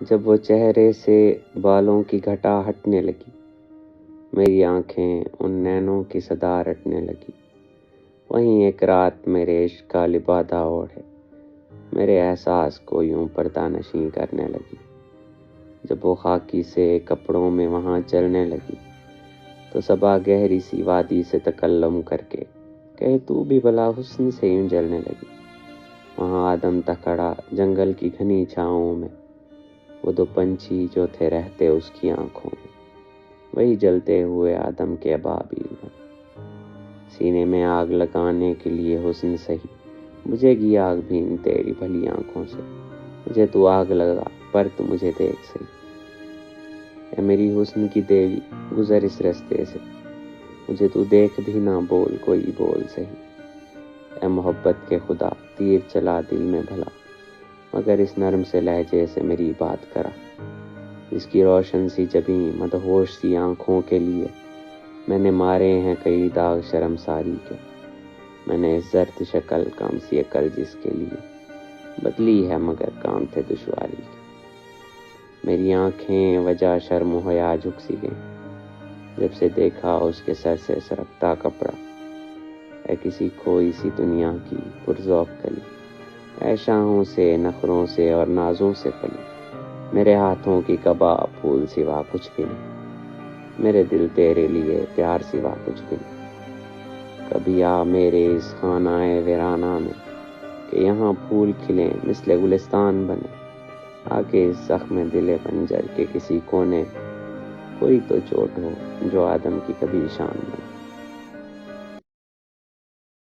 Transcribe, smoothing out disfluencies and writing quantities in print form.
جب وہ چہرے سے بالوں کی گھٹا ہٹنے لگی، میری آنکھیں ان نینوں کی صدا رٹنے لگی۔ وہیں ایک رات میرے عشق کا لبادہ اوڑھے، میرے احساس کو یوں پردہ نشیں کرنے لگی۔ جب وہ خاکی سے کپڑوں میں وہاں چلنے لگی تو صبا گہری سی وادی سے تکلم کر کے کہے تو بھی بھلا حسن سے یوں جلنے لگی۔ وہاں آدم تھا کھڑا جنگل کی گھنی چھاؤں میں، وہ دو پنچھی جو تھے رہتے اس کی آنکھوں میں، وہی جلتے ہوئے آدم کے ابابیل میں۔ سینے میں آگ لگانے کے لیے حسن سہی، بجھے گی آگ بھی ان تیری بھلی آنکھوں سے۔ مجھے تو آگ لگا پر تو مجھے دیکھ سہی، اے میری حسن کی دیوی گزر اس رستے سے، مجھے تو دیکھ بھی نہ بول کوئی بول سہی۔ اے محبت کے خدا تیر چلا دل میں بھلا، مگر اس نرم سے لہجے سے میری بات کرا۔ جس کی روشن سی جبیں مدہوش سی آنکھوں کے لیے میں نے مارے ہیں کئی داغ شرمساری کے۔ میں نے اس زرد شکل کام سی عقل جس کے لیے بدلی ہے مگر کام تھے دشواری کے۔ میری آنکھیں وجہ شرم و حیا جھک سی گئیں جب سے دیکھا اس کے سر سے سرکتا کپڑا۔ اے کسی کھوئی سی دنیا کی پرذوق کلی، اے شاہوں سے نخروں سے اور نازوں سے پلی، میرے ہاتھوں کی قبا پھول سوا کچھ بھی نہیں، میرے دل تیرے لیے پیار سوا کچھ بھی نہیں۔ کبھی آ میرے اس خانہ ویرانہ میں کہ یہاں پھول کھلیں مثل گلستان بنے، آکے اس زخم دل بنجر کے کسی کونے کوئی تو چوٹ ہو جو آدم کی کبھی شان بنے۔